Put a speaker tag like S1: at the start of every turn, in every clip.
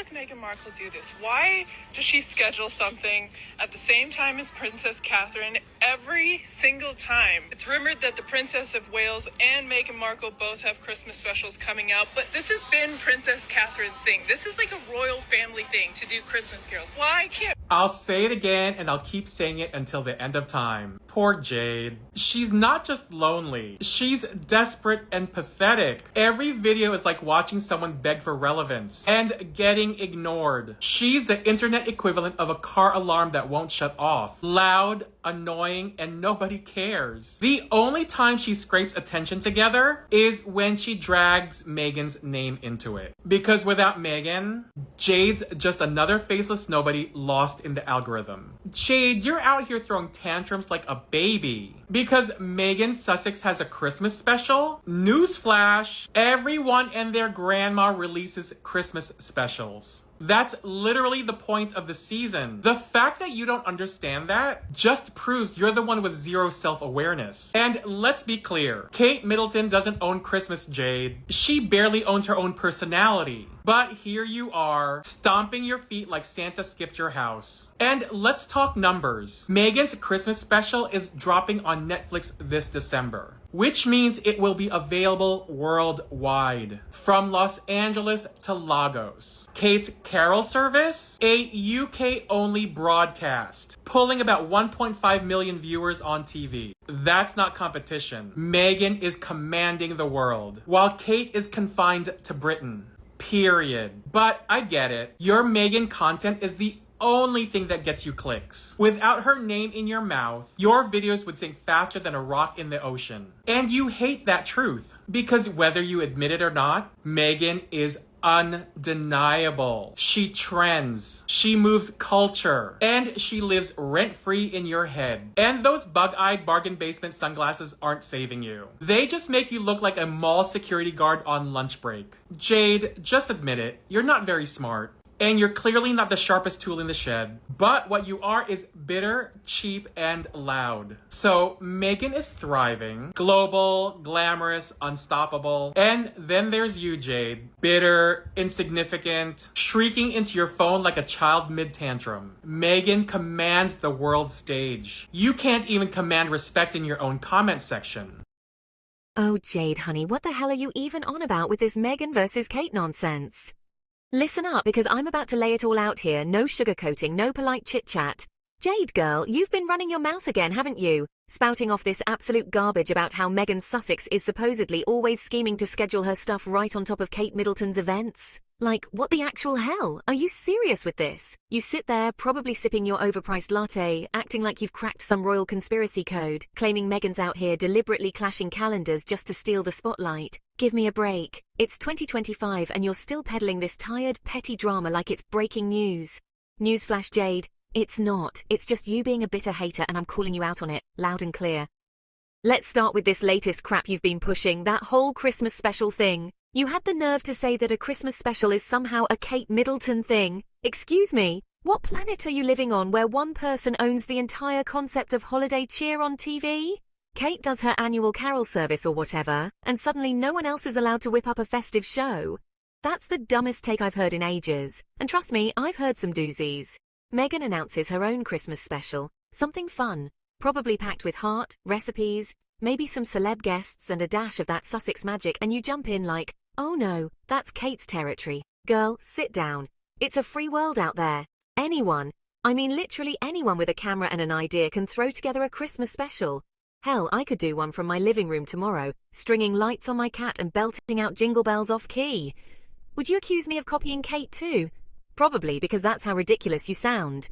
S1: does Meghan Markle do this? Why does she schedule something at the same time as Princess Catherine every single time? It's rumored that the Princess of Wales and Meghan Markle both have Christmas specials coming out, but this has been Princess Catherine's thing. This is like a royal family thing to do Christmas carols. Why can't...
S2: I'll say it again, and I'll keep saying it until the end of time. Poor Jade. She's not just lonely. She's desperate and pathetic. Every video is like watching someone beg for relevance and getting ignored. She's the internet equivalent of a car alarm that won't shut off. Loud, annoying, and nobody cares. The only time she scrapes attention together is when she drags Meghan's name into it. Because without Meghan, Jade's just another faceless nobody lost in the algorithm. Jade, you're out here throwing tantrums like a baby. Because Meghan Sussex has a Christmas special? Newsflash, everyone and their grandma releases Christmas specials. That's literally the point of the season. The fact that you don't understand that just proves you're the one with zero self-awareness. And let's be clear, Kate Middleton doesn't own Christmas, Jade. She barely owns her own personality. But here you are, stomping your feet like Santa skipped your house. And let's talk numbers. Meghan's Christmas special is dropping on Netflix this December, which means it will be available worldwide, from Los Angeles to Lagos. Kate's Carol service, a UK-only broadcast, pulling about 1.5 million viewers on TV. That's not competition. Meghan is commanding the world, while Kate is confined to Britain. Period. But I get it. Your Meghan content is the only thing that gets you clicks. Without her name in your mouth, your videos would sink faster than a rock in the ocean. And you hate that truth. Because whether you admit it or not, Meghan is undeniable. She trends, she moves culture, and she lives rent-free in your head. And those bug-eyed bargain basement sunglasses aren't saving you. They just make you look like a mall security guard on lunch break. Jade, just admit it, you're not very smart. And you're clearly not the sharpest tool in the shed. But what you are is bitter, cheap, and loud. So Meghan is thriving, global, glamorous, unstoppable. And then there's you, Jade. Bitter, insignificant, shrieking into your phone like a child mid-tantrum. Meghan commands the world stage. You can't even command respect in your own comment section.
S3: Oh, Jade, honey, what the hell are you even on about with this Meghan versus Kate nonsense? Listen up, because I'm about to lay it all out here. No sugarcoating, no polite chit-chat. Jade, girl, you've been running your mouth again, haven't you? Spouting off this absolute garbage about how Meghan Sussex is supposedly always scheming to schedule her stuff right on top of Kate Middleton's events. Like, what the actual hell? Are you serious with this? You sit there, probably sipping your overpriced latte, acting like you've cracked some royal conspiracy code, claiming Meghan's out here deliberately clashing calendars just to steal the spotlight. Give me a break. It's 2025 and you're still peddling this tired, petty drama like it's breaking news. Newsflash, Jade. It's not. It's just you being a bitter hater, and I'm calling you out on it, loud and clear. Let's start with this latest crap you've been pushing, that whole Christmas special thing. You had the nerve to say that a Christmas special is somehow a Kate Middleton thing. Excuse me, what planet are you living on where one person owns the entire concept of holiday cheer on TV? Kate does her annual carol service or whatever, and suddenly no one else is allowed to whip up a festive show. That's the dumbest take I've heard in ages. And trust me, I've heard some doozies. Meghan announces her own Christmas special, something fun, probably packed with heart, recipes, maybe some celeb guests and a dash of that Sussex magic, and you jump in like, oh no, that's Kate's territory. Girl, sit down. It's a free world out there. Anyone, I mean literally anyone with a camera and an idea can throw together a Christmas special. Hell, I could do one from my living room tomorrow, stringing lights on my cat and belting out jingle bells off key. Would you accuse me of copying Kate too? Probably, because that's how ridiculous you sound.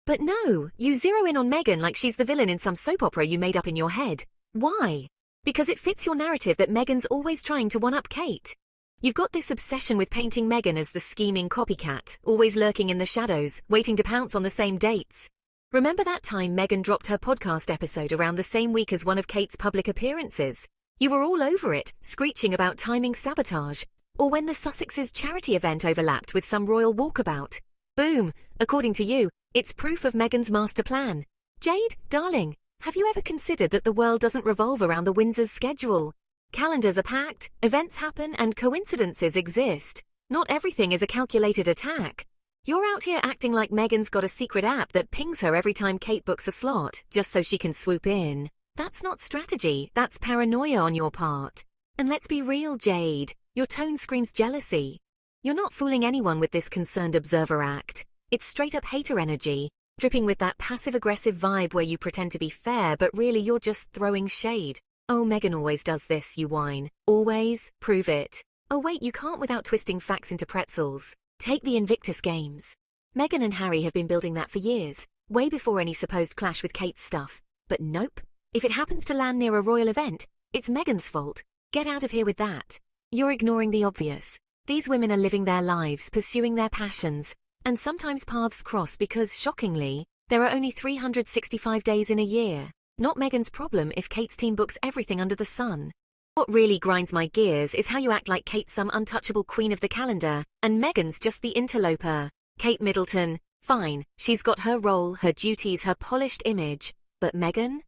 S3: But no, you zero in on Meghan like she's the villain in some soap opera you made up in your head. Why? Because it fits your narrative that Meghan's always trying to one-up Kate. You've got this obsession with painting Meghan as the scheming copycat, always lurking in the shadows, waiting to pounce on the same dates. Remember that time Meghan dropped her podcast episode around the same week as one of Kate's public appearances? You were all over it, screeching about timing sabotage. Or when the Sussex's charity event overlapped with some royal walkabout. Boom, according to you, it's proof of Meghan's master plan. Jade, darling, have you ever considered that the world doesn't revolve around the Windsors' schedule? Calendars are packed, events happen, and coincidences exist. Not everything is a calculated attack. You're out here acting like Meghan's got a secret app that pings her every time Kate books a slot, just so she can swoop in. That's not strategy, that's paranoia on your part. And let's be real, Jade, your tone screams jealousy. You're not fooling anyone with this concerned observer act. It's straight up hater energy, dripping with that passive-aggressive vibe where you pretend to be fair, but really you're just throwing shade. Oh, Meghan always does this, you whine. Always? Prove it. Oh wait, you can't without twisting facts into pretzels. Take the Invictus Games. Meghan and Harry have been building that for years, way before any supposed clash with Kate's stuff. But nope. If it happens to land near a royal event, it's Meghan's fault. Get out of here with that. You're ignoring the obvious. These women are living their lives, pursuing their passions, and sometimes paths cross because, shockingly, there are only 365 days in a year. Not Meghan's problem if Kate's team books everything under the sun. What really grinds my gears is how you act like Kate's some untouchable queen of the calendar, and Meghan's just the interloper. Kate Middleton, fine, she's got her role, her duties, her polished image. But Meghan?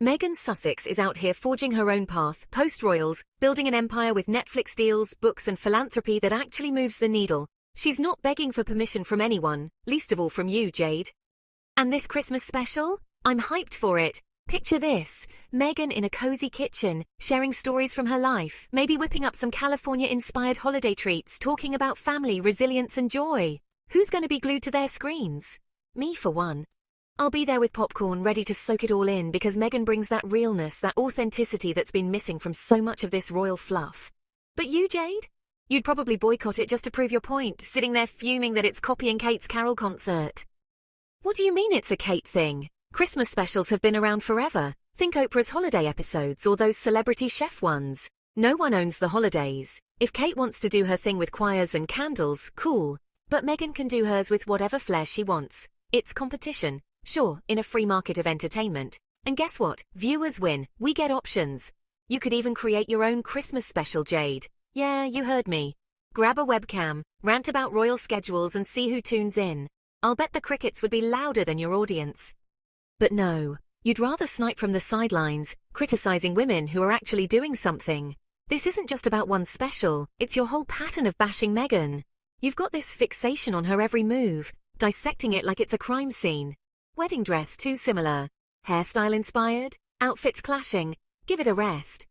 S3: Meghan Sussex is out here forging her own path, post-royals, building an empire with Netflix deals, books and philanthropy that actually moves the needle. She's not begging for permission from anyone, least of all from you, Jade. And this Christmas special? I'm hyped for it. Picture this, Meghan in a cozy kitchen, sharing stories from her life, maybe whipping up some California-inspired holiday treats, talking about family, resilience and joy. Who's going to be glued to their screens? Me, for one. I'll be there with popcorn, ready to soak it all in because Meghan brings that realness, that authenticity that's been missing from so much of this royal fluff. But you, Jade? You'd probably boycott it just to prove your point, sitting there fuming that it's copying Kate's Carol concert. What do you mean it's a Kate thing? Christmas specials have been around forever. Think Oprah's holiday episodes or those celebrity chef ones. No one owns the holidays. If Kate wants to do her thing with choirs and candles, cool. But Meghan can do hers with whatever flair she wants. It's competition. Sure, in a free market of entertainment. And guess what? Viewers win. We get options. You could even create your own Christmas special, Jade. Yeah, you heard me. Grab a webcam, rant about royal schedules and see who tunes in. I'll bet the crickets would be louder than your audience. But no, you'd rather snipe from the sidelines, criticizing women who are actually doing something. This isn't just about one special, it's your whole pattern of bashing Meghan. You've got this fixation on her every move, dissecting it like it's a crime scene. Wedding dress too similar. Hairstyle inspired? Outfits clashing? Give it a rest.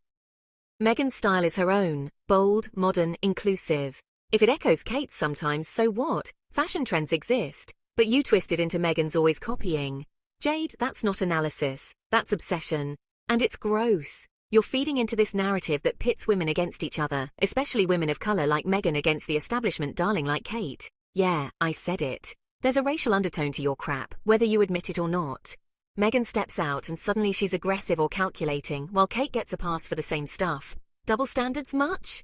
S3: Meghan's style is her own, bold, modern, inclusive. If it echoes Kate's sometimes, so what? Fashion trends exist, but you twist it into Meghan's always copying. Jade, that's not analysis, that's obsession. And it's gross. You're feeding into this narrative that pits women against each other, especially women of color like Meghan against the establishment darling like Kate. Yeah, I said it. There's a racial undertone to your crap, whether you admit it or not. Meghan steps out and suddenly she's aggressive or calculating, while Kate gets a pass for the same stuff. Double standards much?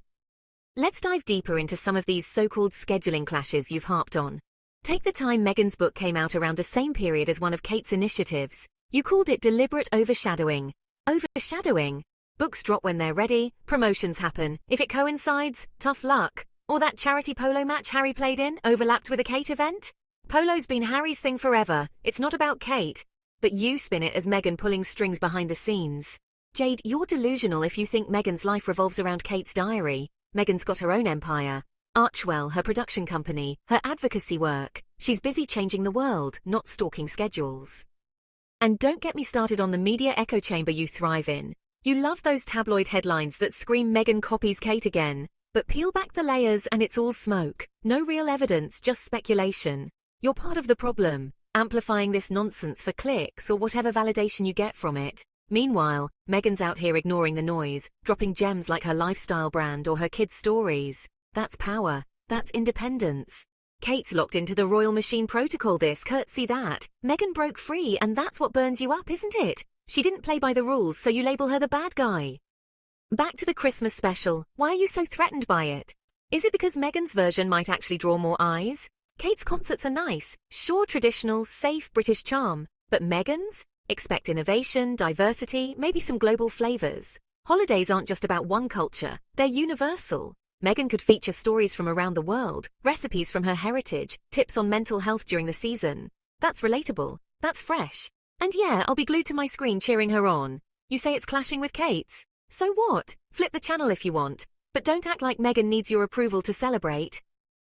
S3: Let's dive deeper into some of these so-called scheduling clashes you've harped on. Take the time Meghan's book came out around the same period as one of Kate's initiatives. You called it deliberate overshadowing. Overshadowing? Books drop when they're ready, promotions happen. If it coincides, tough luck. Or that charity polo match Harry played in overlapped with a Kate event? Polo's been Harry's thing forever. It's not about Kate. But you spin it as Meghan pulling strings behind the scenes. Jade, you're delusional if you think Meghan's life revolves around Kate's diary. Meghan's got her own empire. Archwell, her production company, her advocacy work. She's busy changing the world, not stalking schedules. And don't get me started on the media echo chamber you thrive in. You love those tabloid headlines that scream Meghan copies Kate again. But peel back the layers and it's all smoke. No real evidence, just speculation. You're part of the problem, amplifying this nonsense for clicks or whatever validation you get from it. Meanwhile, Meghan's out here ignoring the noise, dropping gems like her lifestyle brand or her kids' stories. That's power. That's independence. Kate's locked into the royal machine protocol this, curtsy that. Meghan broke free and that's what burns you up, isn't it? She didn't play by the rules, so you label her the bad guy. Back to the Christmas special. Why are you so threatened by it? Is it because Meghan's version might actually draw more eyes? Kate's concerts are nice, sure traditional, safe British charm. But Meghan's? Expect innovation, diversity, maybe some global flavors. Holidays aren't just about one culture, they're universal. Meghan could feature stories from around the world, recipes from her heritage, tips on mental health during the season. That's relatable. That's fresh. And yeah, I'll be glued to my screen cheering her on. You say it's clashing with Kate's? So what? Flip the channel if you want. But don't act like Meghan needs your approval to celebrate.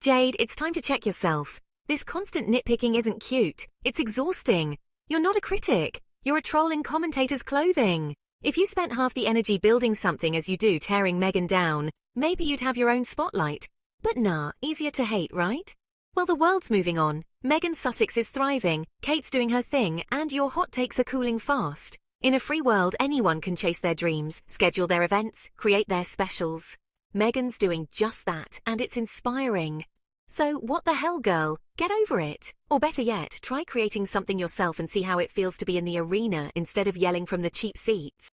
S3: Jade, it's time to check yourself. This constant nitpicking isn't cute. It's exhausting. You're not a critic. You're a troll in commentators' clothing. If you spent half the energy building something as you do tearing Meghan down, maybe you'd have your own spotlight. But nah, easier to hate, right? Well, the world's moving on. Meghan Sussex is thriving, Kate's doing her thing, and your hot takes are cooling fast. In a free world, anyone can chase their dreams, schedule their events, create their specials. Meghan's doing just that, and it's inspiring. So what the hell, girl? Get over it. Or better yet, try creating something yourself and see how it feels to be in the arena instead of yelling from the cheap seats.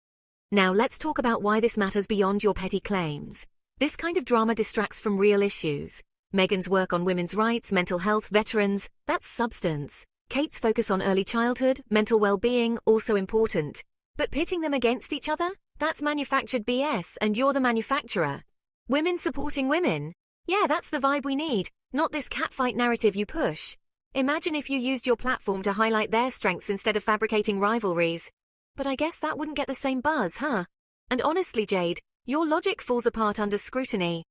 S3: Now let's talk about why this matters beyond your petty claims. This kind of drama distracts from real issues. Meghan's work on women's rights, mental health, veterans, that's substance. Kate's focus on early childhood, mental well-being, also important. But pitting them against each other? That's manufactured BS, and you're the manufacturer. Women supporting women? Yeah, that's the vibe we need, not this catfight narrative you push. Imagine if you used your platform to highlight their strengths instead of fabricating rivalries. But I guess that wouldn't get the same buzz, huh? And honestly, Jade, your logic falls apart under scrutiny.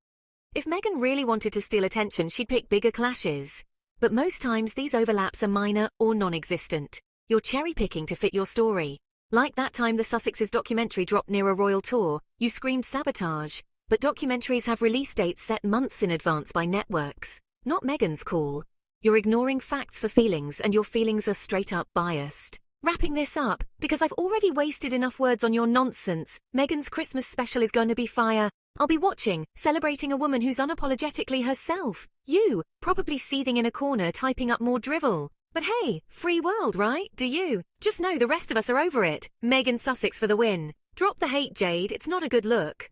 S3: If Meghan really wanted to steal attention, she'd pick bigger clashes. But most times these overlaps are minor or non-existent. You're cherry-picking to fit your story. Like that time the Sussexes documentary dropped near a royal tour, you screamed sabotage. But documentaries have release dates set months in advance by networks. Not Meghan's call. You're ignoring facts for feelings, and your feelings are straight-up biased. Wrapping this up, because I've already wasted enough words on your nonsense, Meghan's Christmas special is going to be fire. I'll be watching, celebrating a woman who's unapologetically herself. You, probably seething in a corner typing up more drivel. But hey, free world, right? Do you? Just know the rest of us are over it. Meghan Sussex for the win. Drop the hate, Jade, it's not a good look.